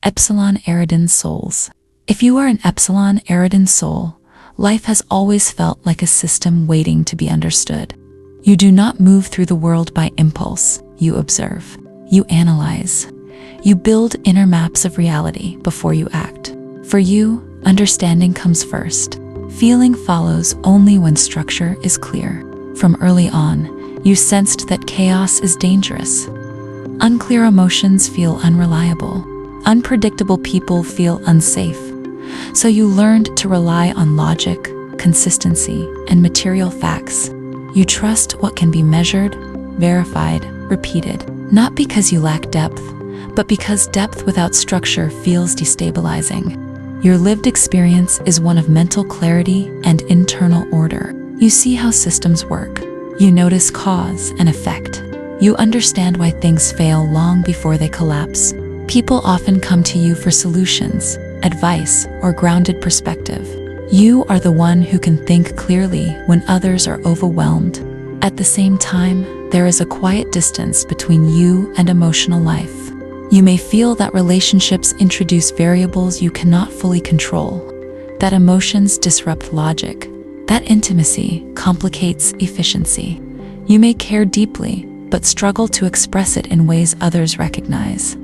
Epsilon Eridan Souls. If you are an Epsilon Eridan Soul, life has always felt like a system waiting to be understood. You do not move through the world by impulse. You observe. You analyze. You build inner maps of reality before you act. For you, understanding comes first. Feeling follows only when structure is clear. From early on, you sensed that chaos is dangerous. Unclear emotions feel unreliable. Unpredictable people feel unsafe. So you learned to rely on logic, consistency, and material facts. You trust what can be measured, verified, repeated, not because you lack depth, but because depth without structure feels destabilizing. Your lived experience is one of mental clarity and internal order. You see how systems work. You notice cause and effect. You understand why things fail long before they collapse. People often come to you for solutions, advice, or grounded perspective. You are the one who can think clearly when others are overwhelmed. At the same time, there is a quiet distance between you and emotional life. You may feel that relationships introduce variables you cannot fully control, that emotions disrupt logic, that intimacy complicates efficiency. You may care deeply, but struggle to express it in ways others recognize.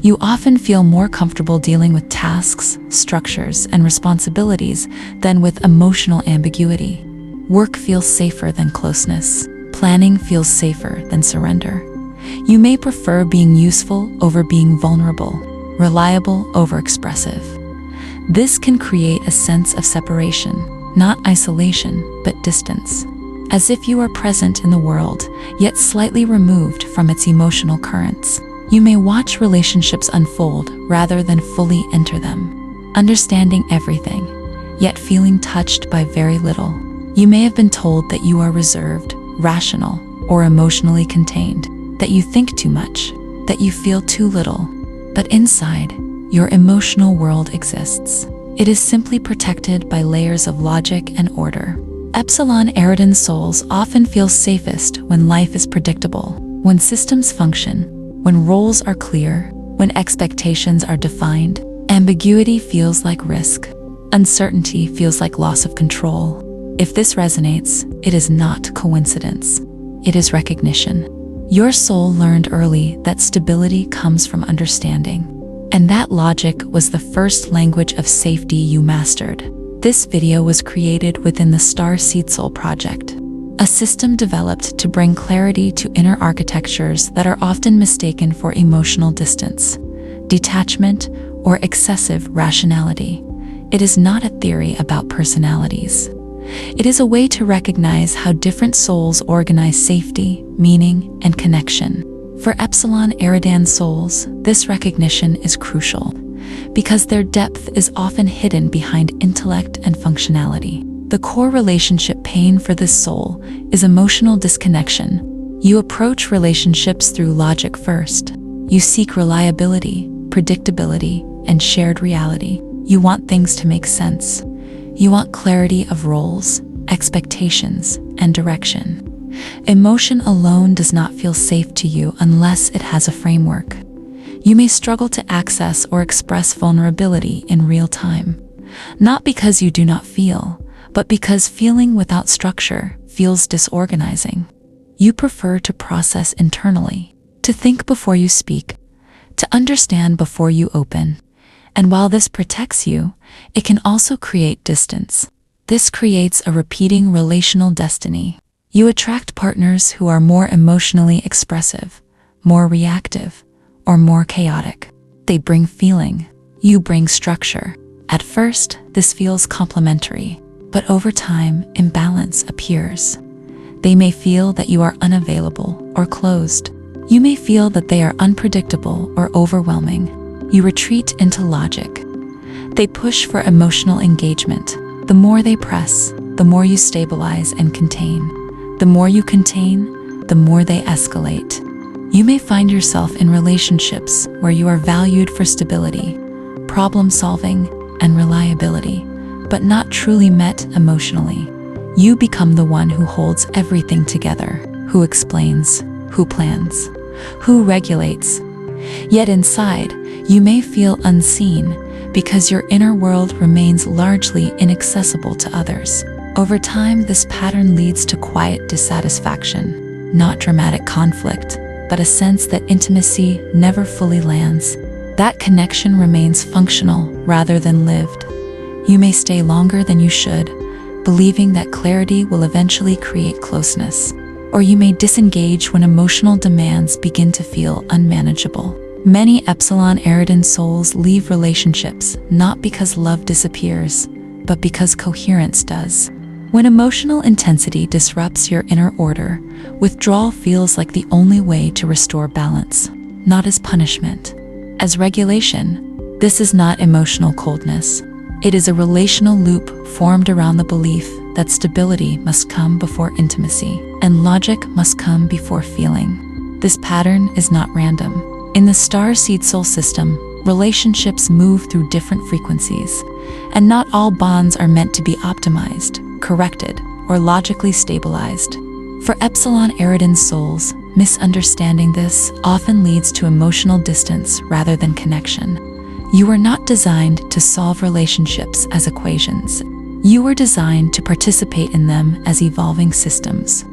You often feel more comfortable dealing with tasks, structures, and responsibilities than with emotional ambiguity. Work feels safer than closeness. Planning feels safer than surrender. You may prefer being useful over being vulnerable, reliable over expressive. This can create a sense of separation, not isolation, but distance, as if you are present in the world, yet slightly removed from its emotional currents. You may watch relationships unfold rather than fully enter them, understanding everything, yet feeling touched by very little. You may have been told that you are reserved, rational, or emotionally contained, that you think too much, that you feel too little. But inside, your emotional world exists. It is simply protected by layers of logic and order. Epsilon Eridan Souls often feel safest when life is predictable, when systems function, when roles are clear, when expectations are defined. Ambiguity feels like risk. Uncertainty feels like loss of control. If this resonates, it is not coincidence. It is recognition. Your soul learned early that stability comes from understanding, and that logic was the first language of safety you mastered. This video was created within the StarSeedSoul project, a system developed to bring clarity to inner architectures that are often mistaken for emotional distance, detachment, or excessive rationality. It is not a theory about personalities. It is a way to recognize how different souls organize safety, meaning, and connection. For Epsilon Eridan Souls, this recognition is crucial, because their depth is often hidden behind intellect and functionality. The core relationship pain for this soul is emotional disconnection. You approach relationships through logic first. You seek reliability, predictability, and shared reality. You want things to make sense. You want clarity of roles, expectations, and direction. Emotion alone does not feel safe to you unless it has a framework. You may struggle to access or express vulnerability in real time, not because you do not feel, but because feeling without structure feels disorganizing. You prefer to process internally, to think before you speak, to understand before you open. And while this protects you, it can also create distance. This creates a repeating relational destiny. You attract partners who are more emotionally expressive, more reactive, or more chaotic. They bring feeling. You bring structure. At first, this feels complementary, but over time, imbalance appears. They may feel that you are unavailable or closed. You may feel that they are unpredictable or overwhelming. You retreat into logic. They push for emotional engagement. The more they press, the more you stabilize and contain. The more you contain, the more they escalate. You may find yourself in relationships where you are valued for stability, problem solving, and reliability, but not truly met emotionally. You become the one who holds everything together, who explains, who plans, who regulates. Yet inside, You may feel unseen because your inner world remains largely inaccessible to others. Over time, this pattern leads to quiet dissatisfaction, not dramatic conflict, but a sense that intimacy never fully lands. That connection remains functional rather than lived. You may stay longer than you should, believing that clarity will eventually create closeness. Or you may disengage when emotional demands begin to feel unmanageable. Many Epsilon Eridan souls leave relationships not because love disappears, but because coherence does. When emotional intensity disrupts your inner order, withdrawal feels like the only way to restore balance, not as punishment. As regulation, this is not emotional coldness. It is a relational loop formed around the belief that stability must come before intimacy, and logic must come before feeling. This pattern is not random. In the StarSeedSoul system, relationships move through different frequencies, and not all bonds are meant to be optimized, corrected, or logically stabilized. For Epsilon Eridan souls, misunderstanding this often leads to emotional distance rather than connection. You are not designed to solve relationships as equations. You are designed to participate in them as evolving systems.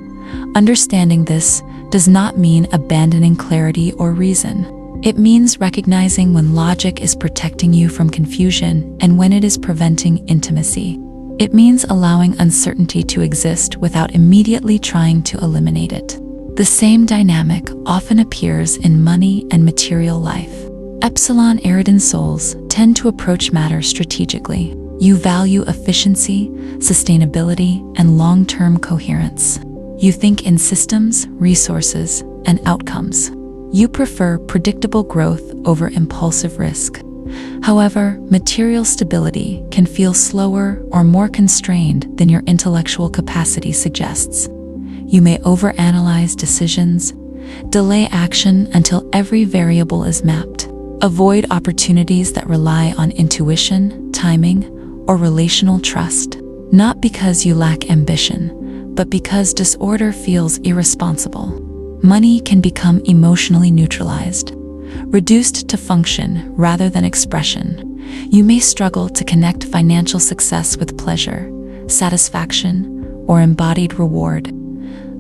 Understanding this does not mean abandoning clarity or reason. It means recognizing when logic is protecting you from confusion and when it is preventing intimacy. It means allowing uncertainty to exist without immediately trying to eliminate it. The same dynamic often appears in money and material life. Epsilon Eridan souls tend to approach matters strategically. You value efficiency, sustainability, and long-term coherence. You think in systems, resources, and outcomes. You prefer predictable growth over impulsive risk. However, material stability can feel slower or more constrained than your intellectual capacity suggests. You may overanalyze decisions, delay action until every variable is mapped, avoid opportunities that rely on intuition, timing, or relational trust, not because you lack ambition, but because disorder feels irresponsible. Money can become emotionally neutralized, reduced to function rather than expression. You may struggle to connect financial success with pleasure, satisfaction, or embodied reward.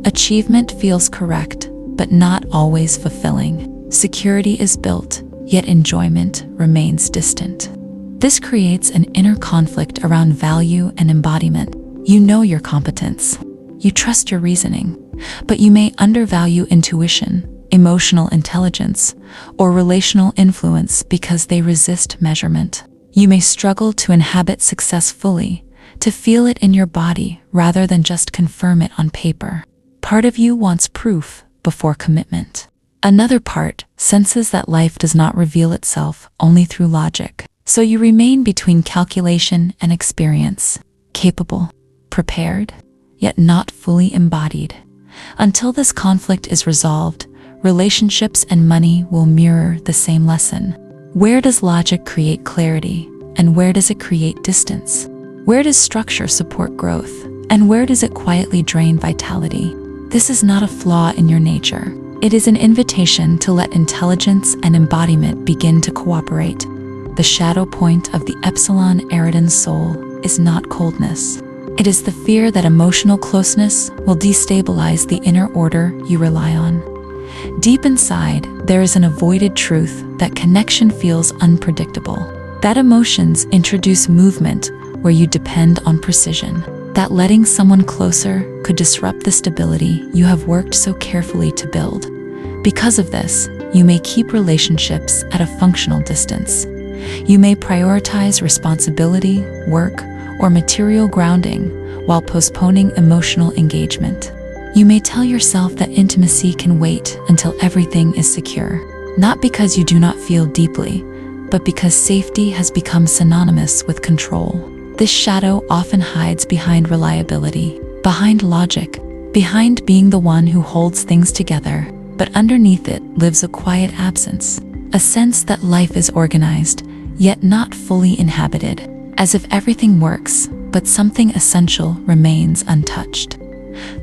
Achievement feels correct, but not always fulfilling. Security is built, yet enjoyment remains distant. This creates an inner conflict around value and embodiment. You know your competence. You trust your reasoning, but you may undervalue intuition, emotional intelligence, or relational influence because they resist measurement. You may struggle to inhabit success fully, to feel it in your body rather than just confirm it on paper. Part of you wants proof before commitment. Another part senses that life does not reveal itself only through logic. So you remain between calculation and experience, capable, prepared, yet not fully embodied. Until this conflict is resolved, relationships and money will mirror the same lesson. Where does logic create clarity, and where does it create distance? Where does structure support growth, and where does it quietly drain vitality? This is not a flaw in your nature. It is an invitation to let intelligence and embodiment begin to cooperate. The shadow point of the Epsilon Eridan soul is not coldness. It is the fear that emotional closeness will destabilize the inner order you rely on. Deep inside, there is an avoided truth that connection feels unpredictable. That emotions introduce movement where you depend on precision. That letting someone closer could disrupt the stability you have worked so carefully to build. Because of this, you may keep relationships at a functional distance. You may prioritize responsibility, work, or material grounding while postponing emotional engagement. You may tell yourself that intimacy can wait until everything is secure, not because you do not feel deeply, but because safety has become synonymous with control. This shadow often hides behind reliability, behind logic, behind being the one who holds things together, but underneath it lives a quiet absence, a sense that life is organized, yet not fully inhabited, as if everything works, but something essential remains untouched.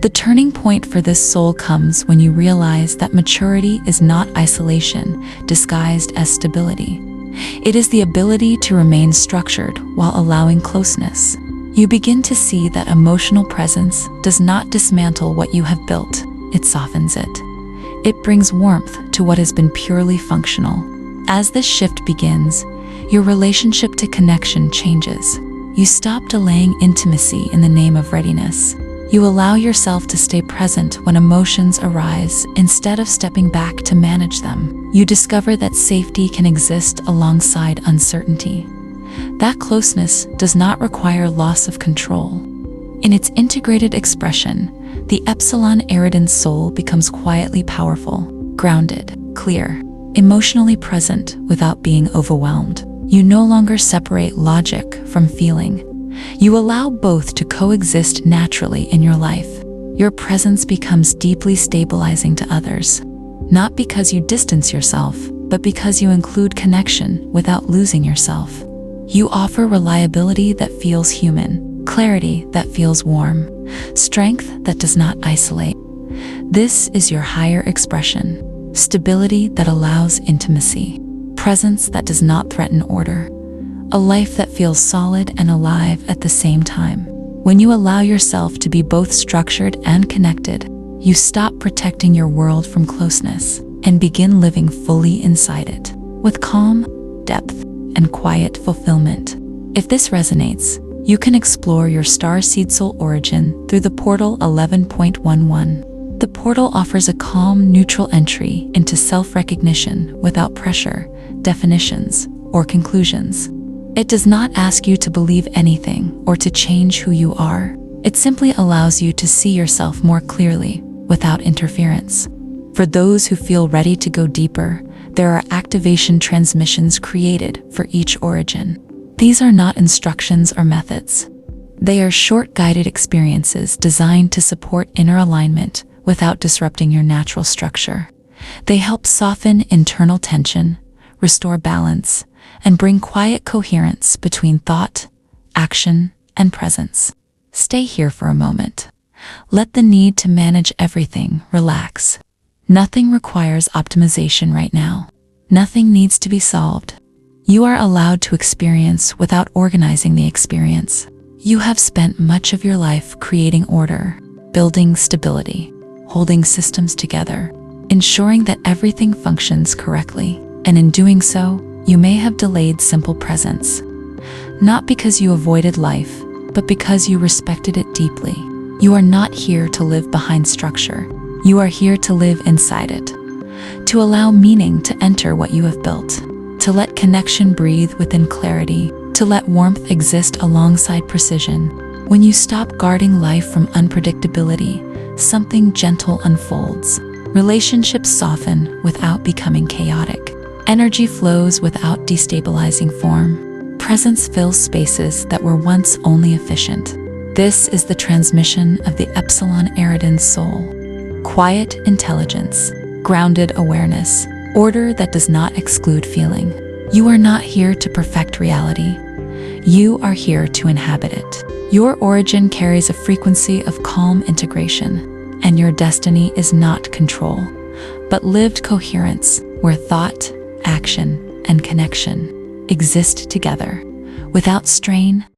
The turning point for this soul comes when you realize that maturity is not isolation disguised as stability. It is the ability to remain structured while allowing closeness. You begin to see that emotional presence does not dismantle what you have built, it softens it. It brings warmth to what has been purely functional. As this shift begins, your relationship to connection changes. You stop delaying intimacy in the name of readiness. You allow yourself to stay present when emotions arise instead of stepping back to manage them. You discover that safety can exist alongside uncertainty. That closeness does not require loss of control. In its integrated expression, the Epsilon Eridan Soul becomes quietly powerful, grounded, clear, emotionally present without being overwhelmed. You no longer separate logic from feeling. You allow both to coexist naturally in your life. Your presence becomes deeply stabilizing to others, not because you distance yourself, but because you include connection without losing yourself. You offer reliability that feels human, clarity that feels warm, strength that does not isolate. This is your higher expression, stability that allows intimacy, presence that does not threaten order, a life that feels solid and alive at the same time. When you allow yourself to be both structured and connected, you stop protecting your world from closeness and begin living fully inside it, with calm, depth, and quiet fulfillment. If this resonates, you can explore your StarSeedSoul Origin through the portal 11.11. The portal offers a calm, neutral entry into self-recognition without pressure, definitions, or conclusions. It does not ask you to believe anything or to change who you are. It simply allows you to see yourself more clearly without interference. For those who feel ready to go deeper, there are activation transmissions created for each origin. These are not instructions or methods. They are short guided experiences designed to support inner alignment without disrupting your natural structure. They help soften internal tension, restore balance, and bring quiet coherence between thought, action, and presence. Stay here for a moment. Let the need to manage everything relax. Nothing requires optimization right now. Nothing needs to be solved. You are allowed to experience without organizing the experience. You have spent much of your life creating order, building stability, holding systems together, ensuring that everything functions correctly. And in doing so, you may have delayed simple presence. Not because you avoided life, but because you respected it deeply. You are not here to live behind structure. You are here to live inside it, to allow meaning to enter what you have built, to let connection breathe within clarity, to let warmth exist alongside precision. When you stop guarding life from unpredictability, something gentle unfolds. Relationships soften without becoming chaotic. Energy flows without destabilizing form. Presence fills spaces that were once only efficient. This is the transmission of the Epsilon Eridan Soul. Quiet intelligence, grounded awareness, order that does not exclude feeling. You are not here to perfect reality. You are here to inhabit it. Your origin carries a frequency of calm integration, and your destiny is not control, but lived coherence where thought, action, and connection exist together without strain,